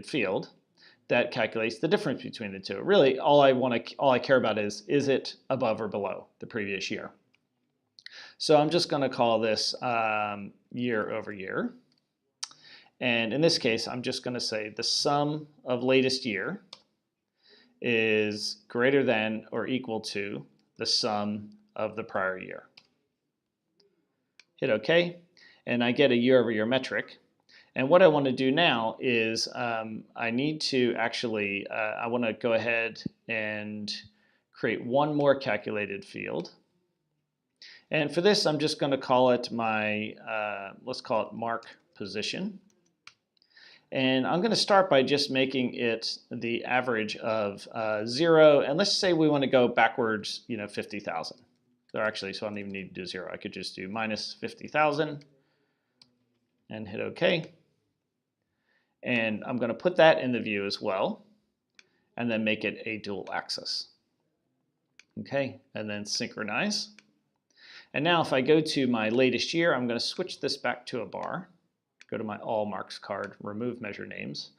calculated field that calculates the difference between the two. Really, all I care about is it above or below the previous year? So I'm just going to call this year over year. And in this case, I'm just going to say the sum of latest year is greater than or equal to the sum of the prior year. Hit OK, and I get a year over year metric. And what I want to do now is I need to actually, I want to go ahead and create one more calculated field. And for this, I'm just going to call it my, let's call it mark position. And I'm going to start by just making it the average of 0. And let's say we want to go backwards, 50,000. Or actually, so I don't even need to do 0. I could just do minus 50,000 and hit OK. And I'm going to put that in the view as well, and then make it a dual axis. Okay, and then synchronize. And now if I go to my latest year, I'm going to switch this back to a bar. Go to my all marks card, remove measure names.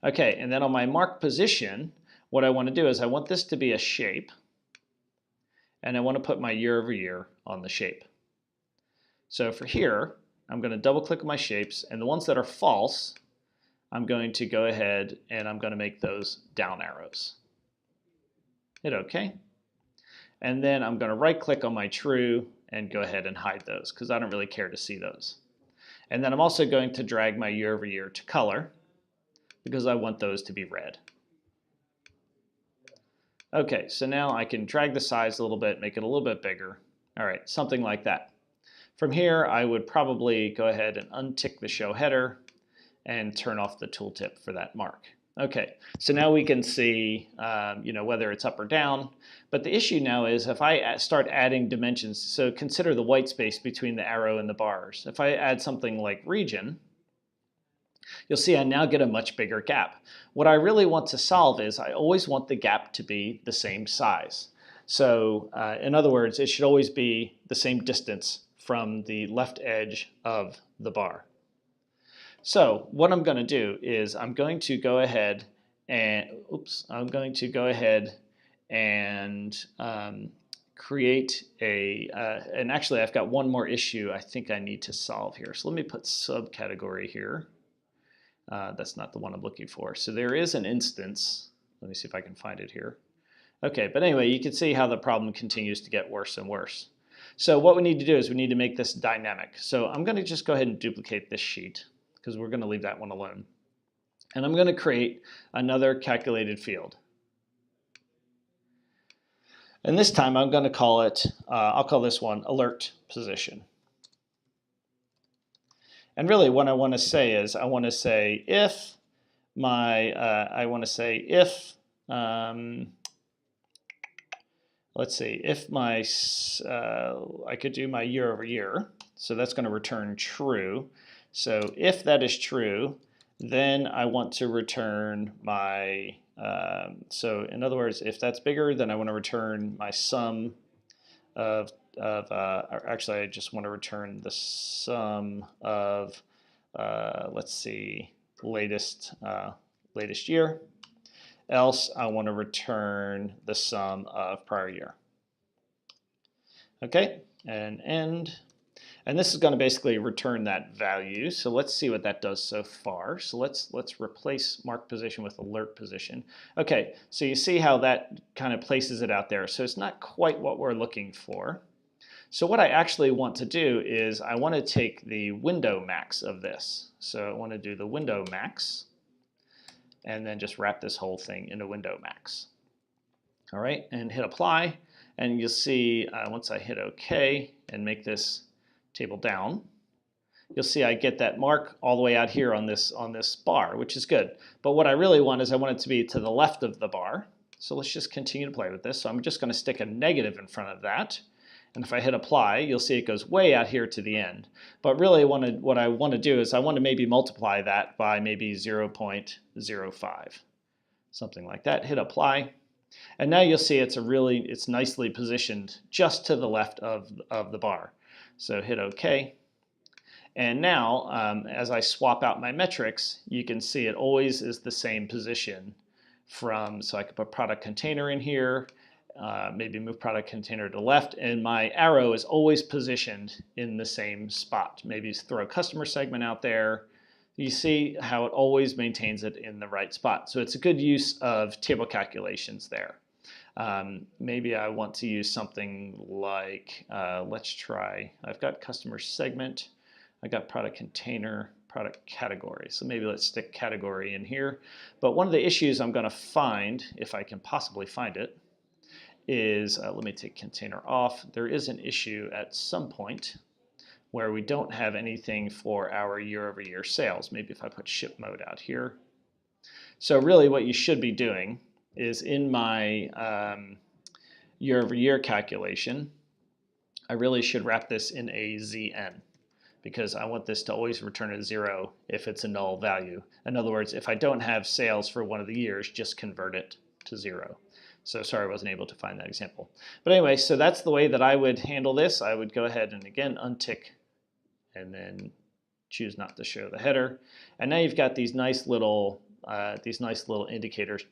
Okay, and then on my mark position, what I want to do is I want this to be a shape, and I want to put my year over year on the shape. So for here, I'm going to double click on my shapes, and the ones that are false, I'm going to go ahead and I'm going to make those down arrows. Hit OK. And then I'm going to right click on my true and go ahead and hide those because I don't really care to see those. And then I'm also going to drag my year over year to color because I want those to be red. Okay, so now I can drag the size a little bit, make it a little bit bigger. All right, something like that. From here, I would probably go ahead and untick the show header and turn off the tooltip for that mark. Okay, so now we can see whether it's up or down. But the issue now is if I start adding dimensions, so consider the white space between the arrow and the bars. If I add something like region, you'll see I now get a much bigger gap. What I really want to solve is I always want the gap to be the same size. So in other words, it should always be the same distance from the left edge of the bar. So what I'm going to do is I'm going to go ahead and create a and actually I've got one more issue I think I need to solve here. So let me put subcategory here. That's not the one I'm looking for. So there is an instance. Let me see if I can find it here. Okay, but anyway, you can see how the problem continues to get worse and worse. So what we need to do is we need to make this dynamic. So I'm going to just go ahead and duplicate this sheet, because we're going to leave that one alone. And I'm going to create another calculated field. And this time I'm going to call it, I'll call this one alert position. And really what I want to say is I want to say if let's see, if my, I could do my year over year. So that's going to return true. So if that is true, then I want to return my, so in other words, if that's bigger, then I want to return my sum of actually I just want to return the sum of, let's see, latest year. Else I want to return the sum of prior year. Okay, and end. And this is going to basically return that value. So let's see what that does so far. So let's replace mark position with alert position. Okay, so you see how that kind of places it out there. So it's not quite what we're looking for. So what I actually want to do is I want to take the window max of this. So I want to do the window max and then just wrap this whole thing in a window max. All right, and hit apply. And you'll see once I hit OK and make this table down, you'll see I get that mark all the way out here on this bar, which is good. But what I really want is I want it to be to the left of the bar. So let's just continue to play with this. So I'm just going to stick a negative in front of that. And if I hit apply, you'll see it goes way out here to the end. But really what I want to do is I want to maybe multiply that by maybe 0.05. Something like that. Hit apply. And now you'll see it's nicely positioned just to the left of the bar. So hit OK. And now, as I swap out my metrics, you can see it always is the same position from, so I could put product container in here, maybe move product container to left, and my arrow is always positioned in the same spot. Maybe throw a customer segment out there. You see how it always maintains it in the right spot. So it's a good use of table calculations there. Maybe I want to use something like, let's try, I've got customer segment, I got product container, product category. So maybe let's stick category in here. But one of the issues I'm going to find, if I can possibly find it, is, let me take container off. There is an issue at some point where we don't have anything for our year-over-year sales. Maybe if I put ship mode out here. So really what you should be doing is in my year-over-year calculation, I really should wrap this in a ZN because I want this to always return a 0 if it's a null value. In other words, if I don't have sales for one of the years, just convert it to 0. So sorry I wasn't able to find that example. But anyway, so that's the way that I would handle this. I would go ahead and again untick and then choose not to show the header. And now you've got these nice little indicators